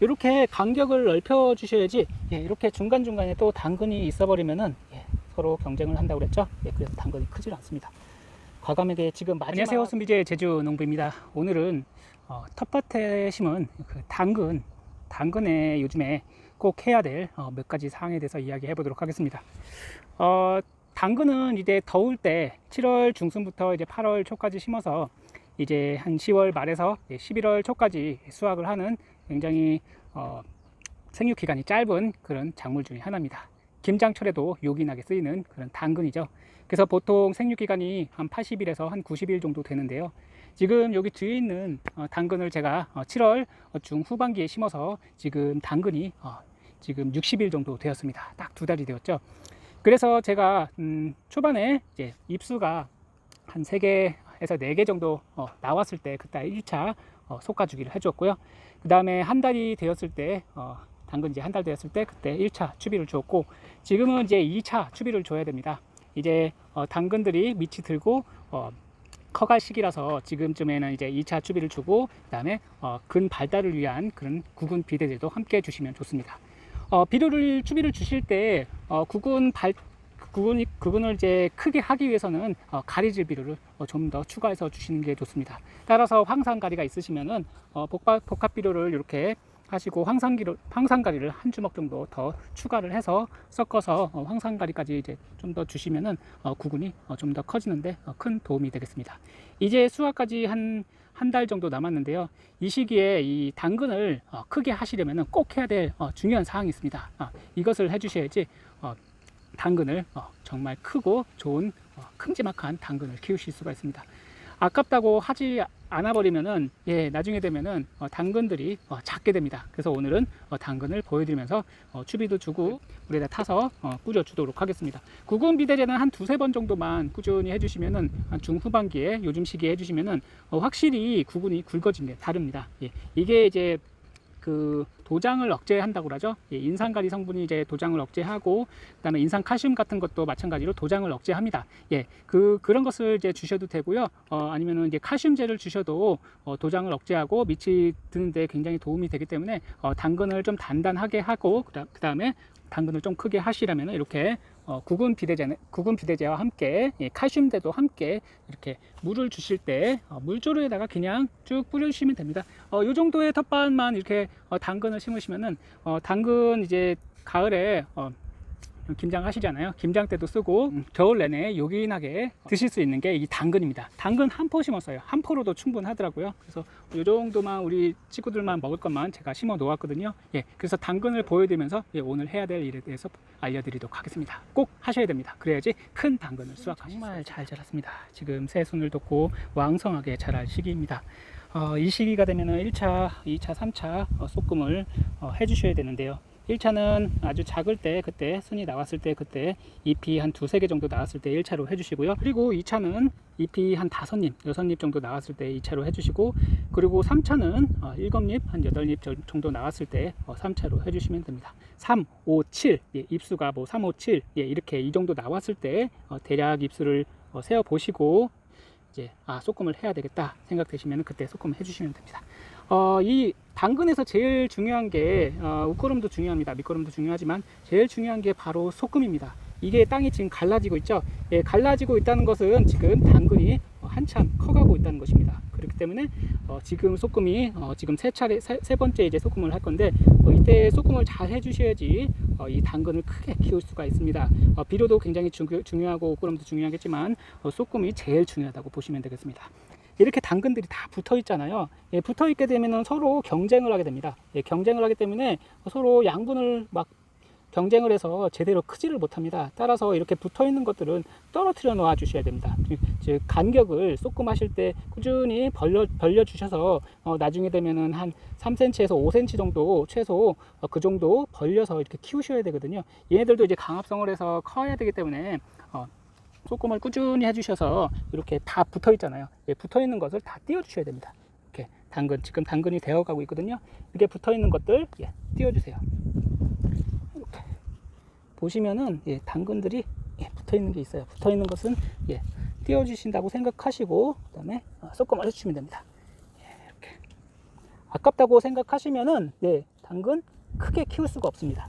이렇게 간격을 넓혀 주셔야지, 예, 이렇게 중간중간에 또 당근이 있어 버리면은, 예, 서로 경쟁을 한다고 그랬죠. 예, 그래서 당근이 크질 않습니다. 과감하게 지금 마지막. 안녕하세요, 순비제 제주농부입니다. 오늘은 텃밭에 심은 그 당근에 요즘에 꼭 해야 될 몇 가지 사항에 대해서 이야기해 보도록 하겠습니다. 당근은 이제 더울 때 7월 중순부터 이제 8월 초까지 심어서 이제 한 10월 말에서 11월 초까지 수확을 하는 굉장히 생육 기간이 짧은 그런 작물 중에 하나입니다. 김장철에도 요긴하게 쓰이는 그런 당근이죠. 그래서 보통 생육 기간이 한 80일에서 한 90일 정도 되는데요. 지금 여기 뒤에 있는 당근을 제가 7월 중후반기에 심어서 지금 당근이 지금 60일 정도 되었습니다. 딱 2달이 되었죠. 그래서 제가 초반에 이제 잎수가 한 3개에서 4개 정도 나왔을 때 그때 1차 솎아주기를 해주었고요. 그 다음에 한 달이 되었을 때 당근 이제 한 달 되었을 때 그때 1차 추비를 주었고, 지금은 이제 2차 추비를 줘야 됩니다. 이제 당근들이 밑이 들고 커갈 시기라서 지금쯤에는 이제 2차 추비를 주고, 그 다음에 근 발달을 위한 그런 구근 비료들도 함께 주시면 좋습니다. 추비를 주실 때 구근을 이제 크게 하기 위해서는 가리질 비료를 좀 더 추가해서 주시는 게 좋습니다. 따라서 황산가리가 있으시면은 복합 비료를 이렇게 하시고 황산가리를 한 주먹 정도 더 추가를 해서 섞어서 황산가리까지 이제 좀 더 주시면은 구근이 좀 더 커지는데 큰 도움이 되겠습니다. 이제 수확까지 한 달 정도 남았는데요. 이 시기에 이 당근을 크게 하시려면은 꼭 해야 될 중요한 사항이 있습니다. 이것을 해주셔야지 당근을 정말 크고 좋은 큼지막한 당근을 키우실 수가 있습니다. 아깝다고 하지 않아 버리면은 나중에 되면은 당근들이 작게 됩니다. 그래서 오늘은 당근을 보여드리면서 추비도 주고 물에다 타서 뿌려 주도록 하겠습니다. 구근 비대제는 한 2-3번 정도만 꾸준히 해주시면은 중후반기에 요즘 시기에 해주시면은 확실히 구근이 굵어진 게 다릅니다. 이게 이제 그 도장을 억제한다고 그러죠. 인산가리 성분이 이제 도장을 억제하고, 그다음에 인산칼슘 같은 것도 마찬가지로 도장을 억제합니다. 그런 것을 이제 주셔도 되고요. 아니면은 이제 칼슘제를 주셔도 도장을 억제하고 밑이 드는데 굉장히 도움이 되기 때문에 당근을 좀 단단하게 하고, 그다음에 당근을 좀 크게 하시려면 이렇게 구근 비대제와 함께 칼슘제도 함께 이렇게 물을 주실 때 물조루에다가 그냥 쭉 뿌려주시면 됩니다. 이 정도의 텃밭만 이렇게 당근을 심으시면은 당근 이제 가을에 김장 하시잖아요. 김장 때도 쓰고 겨울 내내 요긴하게 드실 수 있는 게 이 당근입니다. 당근 한 포 심었어요. 한 포로도 충분하더라고요. 그래서 이 정도만 우리 친구들만 먹을 것만 제가 심어 놓았거든요. 그래서 당근을 보여드리면서 오늘 해야 될 일에 대해서 알려드리도록 하겠습니다. 꼭 하셔야 됩니다. 그래야지 큰 당근을 수확하실 정말 잘 자랐습니다. 지금 새순을 돋고 왕성하게 자랄 시기입니다. 이 시기가 되면은 1차, 2차, 3차 솎음을 해주셔야 되는데요. 1차는 아주 작을 때, 그때 순이 나왔을 때, 그때 잎이 한 2-3개 정도 나왔을 때 1차로 해주시고요. 그리고 2차는 잎이 한 5잎, 6잎 정도 나왔을 때 2차로 해주시고, 그리고 3차는 7잎, 한 8잎 정도 나왔을 때 3차로 해주시면 됩니다. 3, 5, 7, 잎수가 뭐 3, 5, 7, 이렇게 이 정도 나왔을 때 대략 잎수를 세어 보시고 이제 솎음을 해야 되겠다 생각되시면 그때 솎음을 해주시면 됩니다. 이 당근에서 제일 중요한 게 웃거름도 중요합니다. 밑거름도 중요하지만 제일 중요한 게 바로 솎음입니다. 이게 땅이 지금 갈라지고 있죠. 갈라지고 있다는 것은 지금 당근이 한참 커가고 있다는 것입니다. 그렇기 때문에 지금 솎음이 지금 세 번째 이제 솎음을 할 건데 이때 솎음을 잘 해주셔야지 이 당근을 크게 키울 수가 있습니다. 비료도 굉장히 중요하고 웃거름도 중요하겠지만 솎음이 제일 중요하다고 보시면 되겠습니다. 이렇게 당근들이 다 붙어 있잖아요. 붙어 있게 되면 서로 경쟁을 하게 됩니다. 경쟁을 하기 때문에 서로 양분을 막 경쟁을 해서 제대로 크지를 못합니다. 따라서 이렇게 붙어 있는 것들은 떨어뜨려 놓아 주셔야 됩니다. 즉 간격을 솎음하실 때 꾸준히 벌려 주셔서 나중에 되면은 한 3cm에서 5cm 정도 최소 그 정도 벌려서 이렇게 키우셔야 되거든요. 얘네들도 이제 강합성을 해서 커야 되기 때문에 솎음을 꾸준히 해주셔서 이렇게 다 붙어 있잖아요. 붙어 있는 것을 다 띄워 주셔야 됩니다. 이렇게 지금 당근이 되어 가고 있거든요. 이렇게 붙어 있는 것들 띄워 주세요. 이렇게 보시면은 당근들이 붙어 있는 게 있어요. 붙어 있는 것은 띄워 주신다고 생각하시고 그다음에 솎음을 해주시면 됩니다. 이렇게 아깝다고 생각하시면은 당근 크게 키울 수가 없습니다.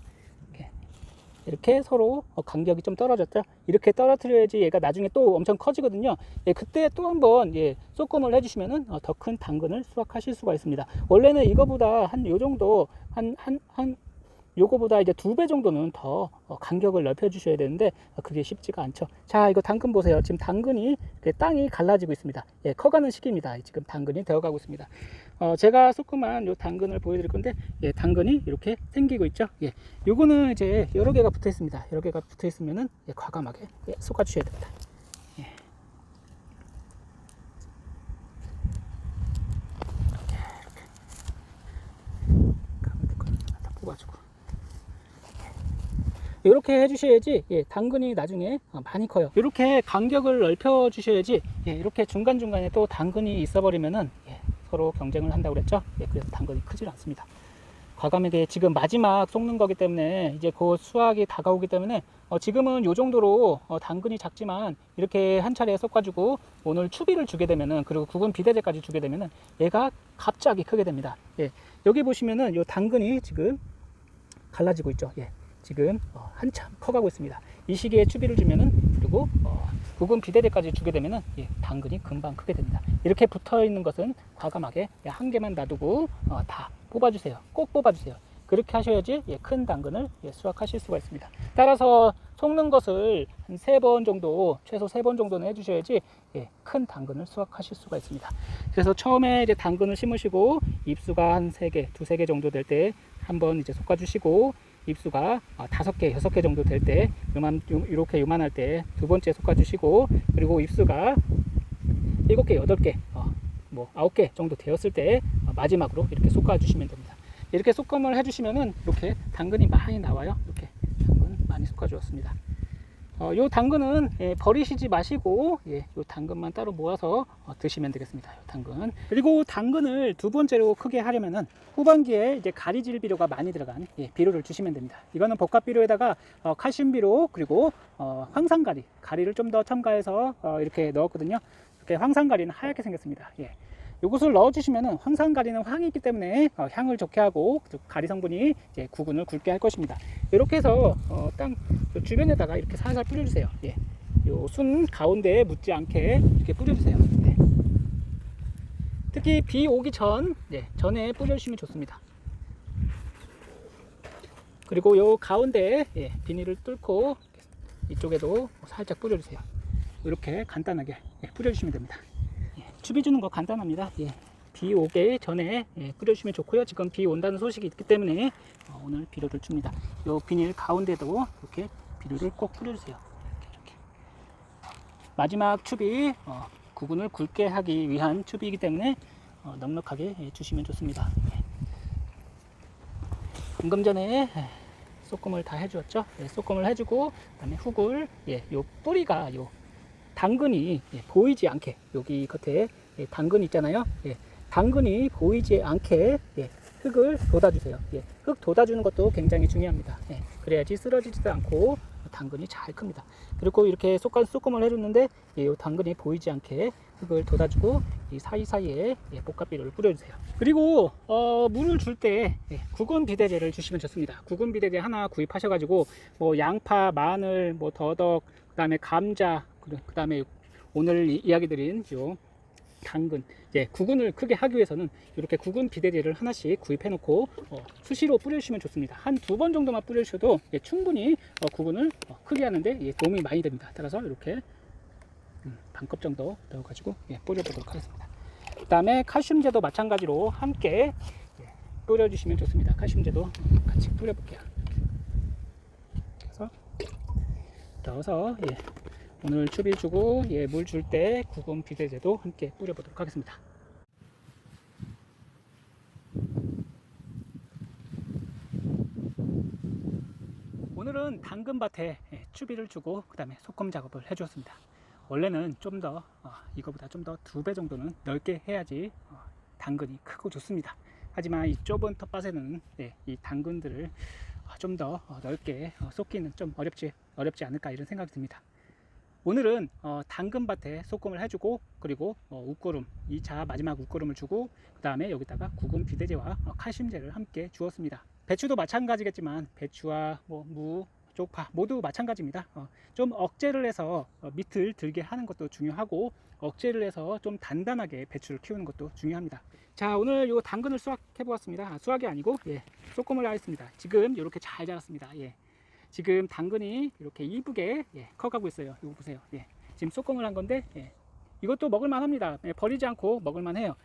이렇게 서로 간격이 좀 떨어졌죠. 이렇게 떨어뜨려야지 얘가 나중에 또 엄청 커지거든요. 예, 그때 또 한번 쏘꼼을 해주시면은 더 큰 당근을 수확하실 수가 있습니다. 원래는 이거보다 한 요 정도 요거보다 이제 2배 정도는 더 간격을 넓혀 주셔야 되는데 그게 쉽지가 않죠. 자, 이거 당근 보세요. 지금 당근이 땅이 갈라지고 있습니다. 예, 커가는 시기입니다. 지금 당근이 되어가고 있습니다. 제가 조그만 요 당근을 보여드릴 건데, 예, 당근이 이렇게 생기고 있죠. 예, 요거는 이제 여러 개가 붙어 있습니다. 여러 개가 붙어 있으면은 과감하게 솎아 주셔야 됩니다. 예. 이렇게 뽑아주고. 이렇게 해주셔야지 당근이 나중에 많이 커요. 이렇게 간격을 넓혀 주셔야지 이렇게 중간중간에 또 당근이 있어 버리면은 서로 경쟁을 한다고 그랬죠. 그래서 당근이 크질 않습니다. 과감하게 지금 마지막 쏟는 거기 때문에 이제 곧 수확이 다가오기 때문에 지금은 요 정도로 당근이 작지만 이렇게 한 차례 쏟아주고 오늘 추비를 주게 되면은, 그리고 구근 비대제까지 주게 되면은 얘가 갑자기 크게 됩니다. 여기 보시면은 요 당근이 지금 갈라지고 있죠. 지금 한참 커가고 있습니다. 이 시기에 추비를 주면은, 그리고 구근 비대대까지 주게 되면은 당근이 금방 크게 됩니다. 이렇게 붙어 있는 것은 과감하게 한 개만 놔두고 다 뽑아주세요. 꼭 뽑아주세요. 그렇게 하셔야지 큰 당근을 수확하실 수가 있습니다. 따라서 솎는 것을 한 3번 정도, 최소 3번 정도는 해주셔야지 큰 당근을 수확하실 수가 있습니다. 그래서 처음에 이제 당근을 심으시고 잎수가 한 3개, 2-3개 정도 될 때 한번 이제 솎아주시고, 잎수가 5개, 6개 정도 될 때, 이렇게 요만할 때 2번째 솎아주시고, 그리고 잎수가 7개, 8개, 뭐 9개 정도 되었을 때 마지막으로 이렇게 솎아주시면 됩니다. 이렇게 솎음을 해주시면은 이렇게 당근이 많이 나와요. 이렇게 당근 많이 솎아주었습니다. 요 당근은 버리시지 마시고 요 당근만 따로 모아서 드시면 되겠습니다. 요 당근. 그리고 당근을 2번째로 크게 하려면은 후반기에 이제 가리질 비료가 많이 들어간 비료를 주시면 됩니다. 이거는 복합 비료에다가 칼슘 비료, 그리고 황산가리, 가리를 좀 더 첨가해서 이렇게 넣었거든요. 이렇게 황산가리는 하얗게 생겼습니다. 이것을 넣어주시면은, 황산가리는 황이기 때문에 향을 좋게 하고 가리 성분이 이제 구근을 굵게 할 것입니다. 이렇게 해서 땅 주변에다가 이렇게 살살 뿌려주세요. 요 순 가운데에 묻지 않게 이렇게 뿌려주세요. 특히 비 오기 전에 뿌려주시면 좋습니다. 그리고 요 가운데에 비닐을 뚫고 이쪽에도 살짝 뿌려주세요. 이렇게 간단하게 뿌려주시면 됩니다. 추비 주는 거 간단합니다. 비 오기 전에 뿌려주시면 좋고요. 지금 비 온다는 소식이 있기 때문에 오늘 비료를 줍니다. 요 비닐 가운데도 이렇게 비료를 꼭 뿌려주세요. 이렇게. 마지막 추비, 구근을 굵게 하기 위한 추비이기 때문에 넉넉하게 주시면 좋습니다. 방금 전에 쏘꼼을 다 해주었죠. 쏘꼼을 해주고, 그 다음에 흙을, 요 뿌리가, 요 당근이 보이지 않게, 여기 겉에 당근 있잖아요. 당근이 보이지 않게 흙을 돋아주세요. 흙 돋아주는 것도 굉장히 중요합니다. 그래야지 쓰러지지도 않고 당근이 잘 큽니다. 그리고 이렇게 쏘꼼을 해줬는데 이 당근이 보이지 않게 흙을 돋아주고 이 사이사이에 복합비료를 뿌려주세요. 그리고 물을 줄 때 구근 비대제를 주시면 좋습니다. 구근 비대제 하나 구입하셔가지고 뭐 양파, 마늘, 뭐 더덕, 그 다음에 감자, 그 다음에 오늘 이야기 드린 요 당근, 구근을 크게 하기 위해서는 이렇게 구근 비대제를 하나씩 구입해 놓고 수시로 뿌려주시면 좋습니다. 한 2번 정도만 뿌려주셔도 충분히 구근을 크게 하는데 도움이 많이 됩니다. 따라서 이렇게 반컵 정도 넣어가지고 뿌려보도록 하겠습니다. 그 다음에 칼슘제도 마찬가지로 함께 뿌려주시면 좋습니다. 칼슘제도 같이 뿌려볼게요. 그래서 넣어서 오늘 추비 주고 물 줄 때 구근 비대제도 함께 뿌려보도록 하겠습니다. 오늘은 당근밭에 추비를 주고 그 다음에 소금 작업을 해주었습니다. 원래는 좀 더 이거보다 좀 더 2배 정도는 넓게 해야지 당근이 크고 좋습니다. 하지만 이 좁은 텃밭에는 이 당근들을 좀 더 넓게 쏟기는 좀 어렵지 않을까 이런 생각이 듭니다. 오늘은 당근밭에 쏘꼼을 해주고, 그리고 웃고름 2차 마지막 웃고름을 주고, 그 다음에 여기다가 구근 비대제와 칼슘제를 함께 주었습니다. 배추도 마찬가지겠지만 배추와 뭐 무, 쪽파 모두 마찬가지입니다. 좀 억제를 해서 밑을 들게 하는 것도 중요하고 억제를 해서 좀 단단하게 배추를 키우는 것도 중요합니다. 자, 오늘 요 당근을 수확해 보았습니다. 수확이 아니고 쏘꼼을 하였습니다. 지금 이렇게 잘 자랐습니다. 지금 당근이 이렇게 이쁘게 커가고 있어요. 이거 보세요. 지금 쏘꼼을 한 건데 이것도 먹을만 합니다. 버리지 않고 먹을만 해요.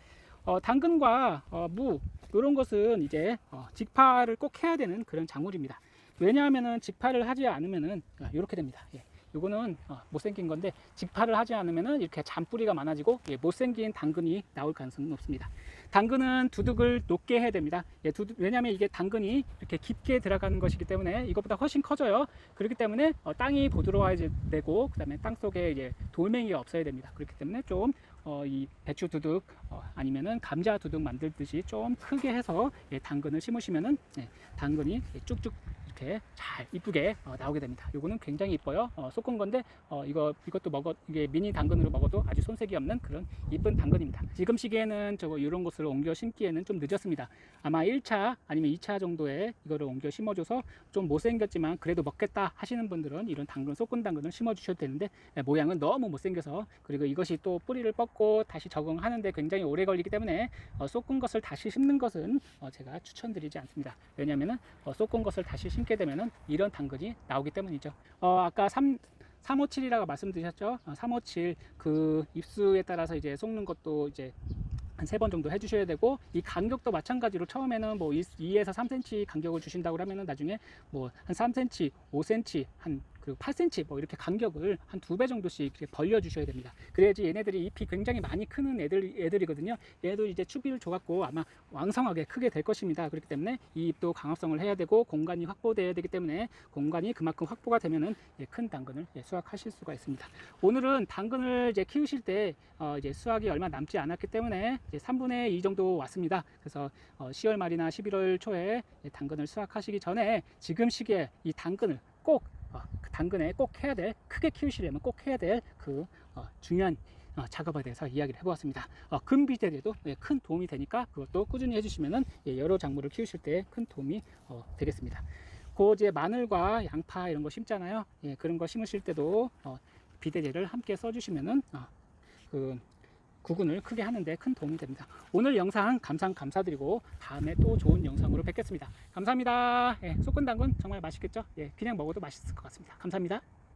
당근과 무 이런 것은 이제 직파를 꼭 해야 되는 그런 작물입니다. 왜냐하면은 직파를 하지 않으면은 이렇게 됩니다. 요거는 못생긴 건데 직파를 하지 않으면은 이렇게 잔뿌리가 많아지고 못생긴 당근이 나올 가능성은 없습니다. 당근은 두둑을 높게 해야 됩니다. 왜냐하면 이게 당근이 이렇게 깊게 들어가는 것이기 때문에 이것보다 훨씬 커져요. 그렇기 때문에 땅이 부드러워야 되고 그 다음에 땅 속에 이제 돌멩이가 없어야 됩니다. 그렇기 때문에 좀 이 배추 두둑 아니면은 감자 두둑 만들듯이 좀 크게 해서 당근을 심으시면은 당근이 쭉쭉 이렇게 잘 이쁘게 나오게 됩니다. 요거는 굉장히 이뻐요. 쏘꼼 건데 이것도 이게 미니 당근으로 먹어도 아주 손색이 없는 그런 이쁜 당근입니다. 지금 시기에는 이런 것을 옮겨 심기에는 좀 늦었습니다. 아마 1차 아니면 2차 정도에 이거를 옮겨 심어줘서 좀 못생겼지만 그래도 먹겠다 하시는 분들은 이런 당근, 쏘꼼 당근을 심어 주셔도 되는데 모양은 너무 못생겨서, 그리고 이것이 또 뿌리를 뻗고 다시 적응하는데 굉장히 오래 걸리기 때문에 쏘꼼 것을 다시 심는 것은 제가 추천드리지 않습니다. 왜냐하면 쏘꼼 것을 다시 심게 되면은 이런 당근이 나오기 때문이죠. 아까 357이라고 말씀드렸죠. 357 그 입수에 따라서 이제 속는 것도 이제 한 3번 정도 해주셔야 되고, 이 간격도 마찬가지로 처음에는 뭐 2에서 3cm 간격을 주신다고 하면은 나중에 뭐 한 3cm, 5cm, 그리고 8cm 뭐 이렇게 간격을 한 2배 정도씩 이렇게 벌려 주셔야 됩니다. 그래야지 얘네들이 잎이 굉장히 많이 크는 애들이거든요. 얘도 이제 추비를 줘갖고 아마 왕성하게 크게 될 것입니다. 그렇기 때문에 이 잎도 강합성을 해야 되고 공간이 확보돼야 되기 때문에 공간이 그만큼 확보가 되면은 큰 당근을 수확하실 수가 있습니다. 오늘은 당근을 이제 키우실 때 이제 수확이 얼마 남지 않았기 때문에 이제 3분의 2 정도 왔습니다. 그래서 10월 말이나 11월 초에 당근을 수확하시기 전에 지금 시기에 이 당근을 꼭 그 당근에 꼭 해야 될, 크게 키우시려면 꼭 해야 될 그 중요한 작업에 대해서 이야기를 해보았습니다. 금비대에도 큰 도움이 되니까 그것도 꾸준히 해주시면은 여러 작물을 키우실 때 큰 도움이 되겠습니다. 그 이제 마늘과 양파 이런 거 심잖아요. 그런 거 심으실 때도 비대제를 함께 써주시면은 그 구근을 크게 하는데 큰 도움이 됩니다. 오늘 영상 감사드리고 다음에 또 좋은 영상으로 뵙겠습니다. 감사합니다. 쏘꼼 당근 정말 맛있겠죠? 그냥 먹어도 맛있을 것 같습니다. 감사합니다.